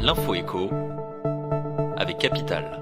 L'info écho avec Capital.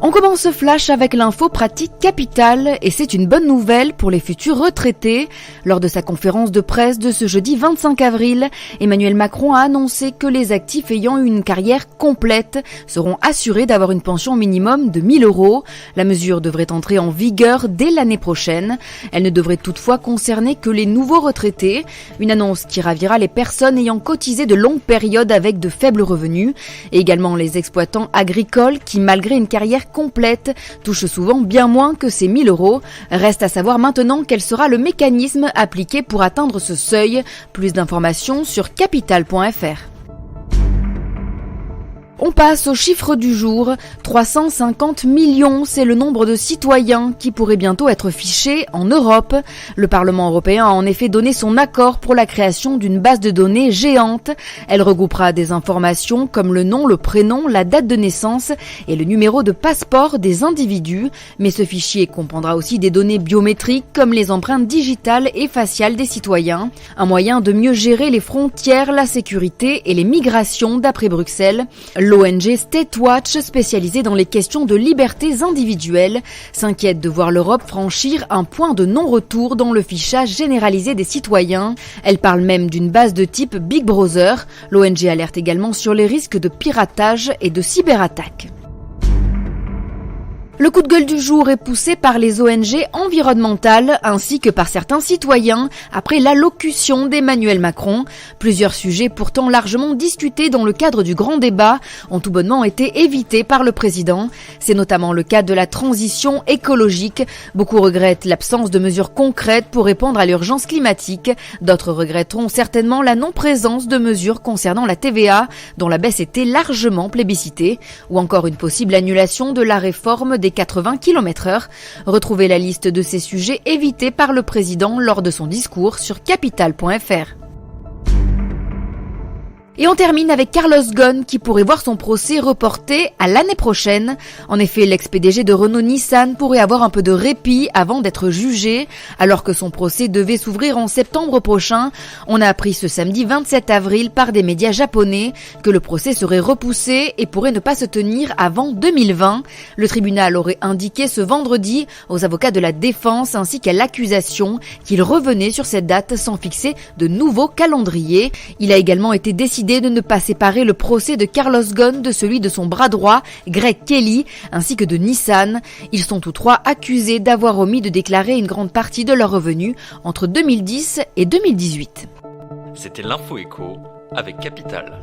On commence ce flash avec l'info pratique Capital et c'est une bonne nouvelle pour les futurs retraités. Lors de sa conférence de presse de ce jeudi 25 avril, Emmanuel Macron a annoncé que les actifs ayant eu une carrière complète seront assurés d'avoir une pension minimum de 1 000 €. La mesure devrait entrer en vigueur dès l'année prochaine. Elle ne devrait toutefois concerner que les nouveaux retraités. Une annonce qui ravira les personnes ayant cotisé de longues périodes avec de faibles revenus et également les exploitants agricoles qui, malgré une carrière complète, touche souvent bien moins que ces 1 000 €. Reste à savoir maintenant quel sera le mécanisme appliqué pour atteindre ce seuil. Plus d'informations sur capital.fr. On passe au chiffre du jour. 350 millions, c'est le nombre de citoyens qui pourraient bientôt être fichés en Europe. Le Parlement européen a en effet donné son accord pour la création d'une base de données géante. Elle regroupera des informations comme le nom, le prénom, la date de naissance et le numéro de passeport des individus. Mais ce fichier comprendra aussi des données biométriques comme les empreintes digitales et faciales des citoyens. Un moyen de mieux gérer les frontières, la sécurité et les migrations d'après Bruxelles. L'ONG Statewatch, spécialisée dans les questions de libertés individuelles, s'inquiète de voir l'Europe franchir un point de non-retour dans le fichage généralisé des citoyens. Elle parle même d'une base de type Big Brother. L'ONG alerte également sur les risques de piratage et de cyberattaques. Le coup de gueule du jour est poussé par les ONG environnementales ainsi que par certains citoyens après l'allocution d'Emmanuel Macron. Plusieurs sujets pourtant largement discutés dans le cadre du grand débat ont tout bonnement été évités par le président. C'est notamment le cas de la transition écologique. Beaucoup regrettent l'absence de mesures concrètes pour répondre à l'urgence climatique. D'autres regretteront certainement la non-présence de mesures concernant la TVA, dont la baisse était largement plébiscitée, ou encore une possible annulation de la réforme des 80 km/h. Retrouvez la liste de ces sujets évités par le président lors de son discours sur capital.fr. Et on termine avec Carlos Ghosn qui pourrait voir son procès reporté à l'année prochaine. En effet, l'ex-PDG de Renault-Nissan pourrait avoir un peu de répit avant d'être jugé. Alors que son procès devait s'ouvrir en septembre prochain, on a appris ce samedi 27 avril par des médias japonais que le procès serait repoussé et pourrait ne pas se tenir avant 2020. Le tribunal aurait indiqué ce vendredi aux avocats de la défense ainsi qu'à l'accusation qu'il revenait sur cette date sans fixer de nouveau calendrier. Il a également été décidé de ne pas séparer le procès de Carlos Ghosn de celui de son bras droit, Greg Kelly, ainsi que de Nissan. Ils sont tous trois accusés d'avoir omis de déclarer une grande partie de leurs revenus entre 2010 et 2018. C'était l'info écho avec Capital.